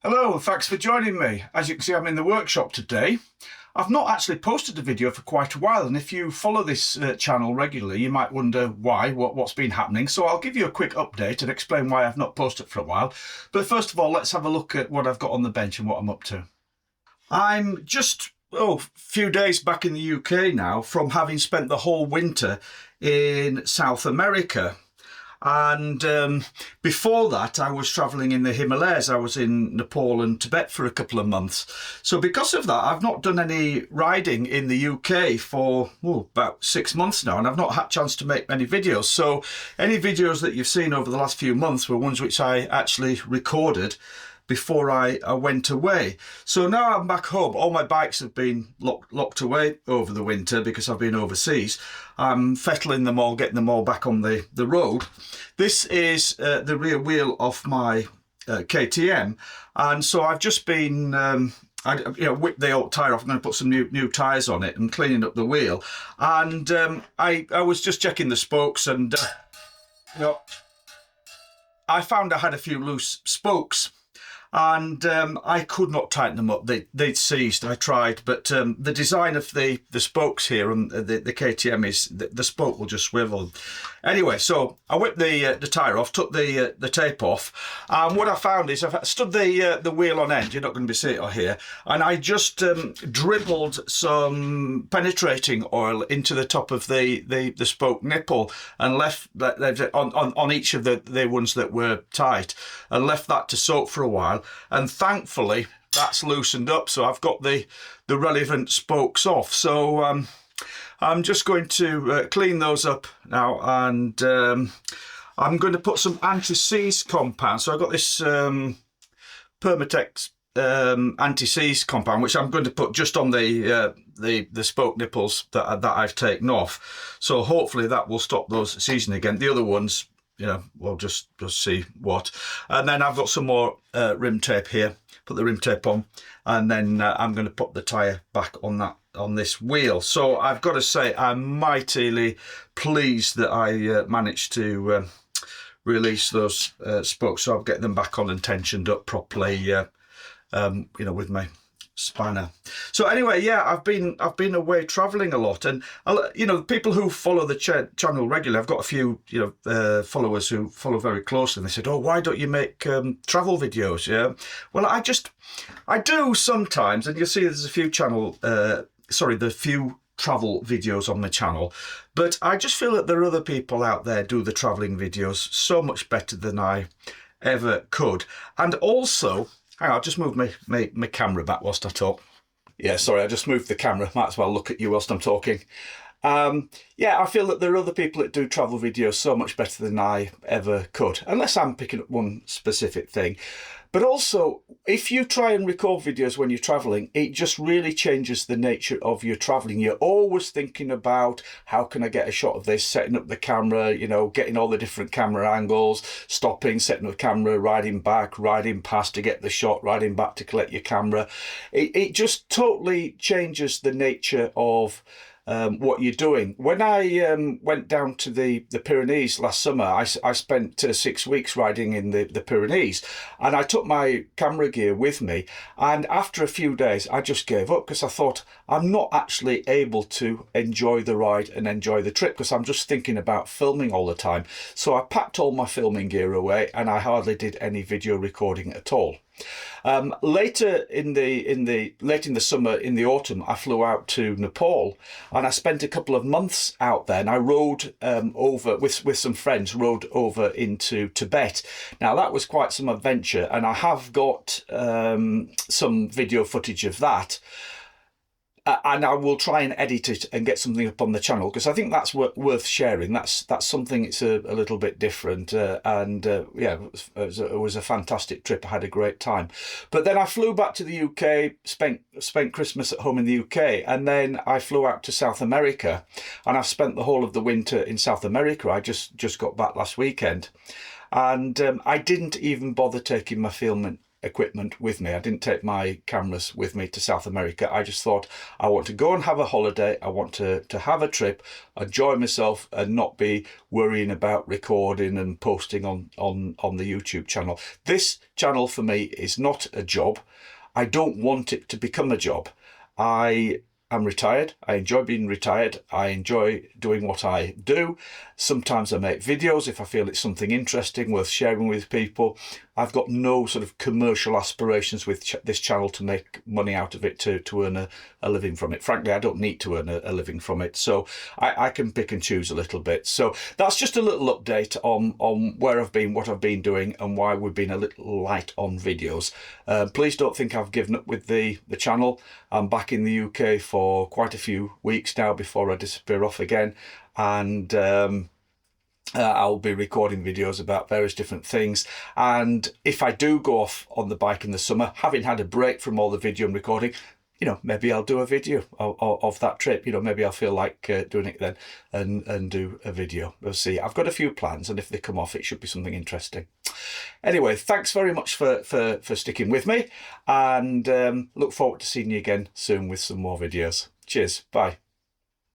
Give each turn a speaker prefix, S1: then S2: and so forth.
S1: Hello, and thanks for joining me. As you can see, I'm in the workshop today. I've not actually posted a video for quite a while, and if you follow this channel regularly, you might wonder why, what's been happening. So I'll give you a quick update and explain why I've not posted for a while. But first of all, let's have a look at what I've got on the bench and what I'm up to. I'm just a few days back in the UK now from having spent the whole winter in South America. And before that, I was travelling in the Himalayas. I was in Nepal and Tibet for a couple of months. So because of that, I've not done any riding in the UK for about 6 months now, and I've not had a chance to make many videos. So any videos that you've seen over the last few months were ones which I actually recorded before I went away. So now I'm back home. All my bikes have been locked away over the winter because I've been overseas. I'm fettling them all, getting them all back on the road. This is the rear wheel of my KTM, and so I've just been whipped the old tyre off. I'm going to put some new tyres on it and cleaning up the wheel. And I was just checking the spokes, and I found I had a few loose spokes. And I could not tighten them up. They'd seized. I tried, but the design of the spokes here and the KTM is the spoke will just swivel. Anyway, so I whipped the tyre off, took the tape off, and what I found is I've stood the wheel on end. You're not going to be seeing it here, and I just dribbled some penetrating oil into the top of the spoke nipple and left that on each of the ones that were tight, and left that to soak for a while. And thankfully that's loosened up, so I've got the relevant spokes off. So I'm just going to clean those up now, and I'm going to put some anti-seize compound. So I've got this Permatex anti-seize compound, which I'm going to put just on the spoke nipples that I've taken off. So hopefully that will stop those seizing again. The other ones, we'll just see what. And then I've got some more rim tape here. Put the rim tape on, and then I'm going to put the tyre back on this wheel. So I've got to say I'm mightily pleased that I managed to release those spokes. So I'll get them back on and tensioned up properly, with my spanner. So anyway, yeah, I've been away traveling a lot, and people who follow the channel regularly, I've got a few followers who follow very closely, and they said, "Oh, why don't you make travel videos?" Yeah, well, I do sometimes, and you'll see there's a few few travel videos on my channel, but I just feel that there are other people out there do the traveling videos so much better than I ever could. And also, hang on, I'll just move my camera back whilst I talk. Yeah, sorry, I just moved the camera. Might as well look at you whilst I'm talking. I feel that there are other people that do travel videos so much better than I ever could, unless I'm picking up one specific thing. But also, if you try and record videos when you're traveling, it just really changes the nature of your traveling. You're always thinking about, how can I get a shot of this, setting up the camera, getting all the different camera angles, stopping, setting up the camera, riding back, riding past to get the shot, riding back to collect your camera. It just totally changes the nature of what you're doing. When I went down to the Pyrenees last summer, I spent 6 weeks riding in the Pyrenees, and I took my camera gear with me, and after a few days I just gave up because I thought I'm not actually able to enjoy the ride and enjoy the trip because I'm just thinking about filming all the time. So I packed all my filming gear away, and I hardly did any video recording at all. Later in the summer, in the autumn, I flew out to Nepal, and I spent a couple of months out there, and I rode over with some friends, rode over into Tibet. Now that was quite some adventure, and I have got some video footage of that. And I will try and edit it and get something up on the channel, because I think that's worth sharing. That's something. It's a little bit different, it was a fantastic trip. I had a great time. But then I flew back to the UK, spent Christmas at home in the UK, and then I flew out to South America, and I've spent the whole of the winter in South America. I just got back last weekend, and I didn't even bother taking my filming equipment with me. I didn't take my cameras with me to South America. I just thought I want to go and have a holiday. I want to have a trip, enjoy myself, and not be worrying about recording and posting on the YouTube channel. This channel for me is not a job. I don't want it to become a job. I'm retired. I enjoy being retired. I enjoy doing what I do. Sometimes I make videos if I feel it's something interesting worth sharing with people. I've got no sort of commercial aspirations with this channel to make money out of it, to earn a living from it. Frankly, I don't need to earn a living from it, so I can pick and choose a little bit. So that's just a little update on where I've been, what I've been doing, and why we've been a little light on videos. Please don't think I've given up with the channel. I'm back in the UK for quite a few weeks now before I disappear off again, and I'll be recording videos about various different things. And if I do go off on the bike in the summer, having had a break from all the video and recording, you know, maybe I'll do a video of that trip. You know, maybe I'll feel like doing it then and do a video. We'll see. I've got a few plans, and if they come off, it should be something interesting. Anyway, thanks very much for sticking with me, and look forward to seeing you again soon with some more videos. Cheers. Bye.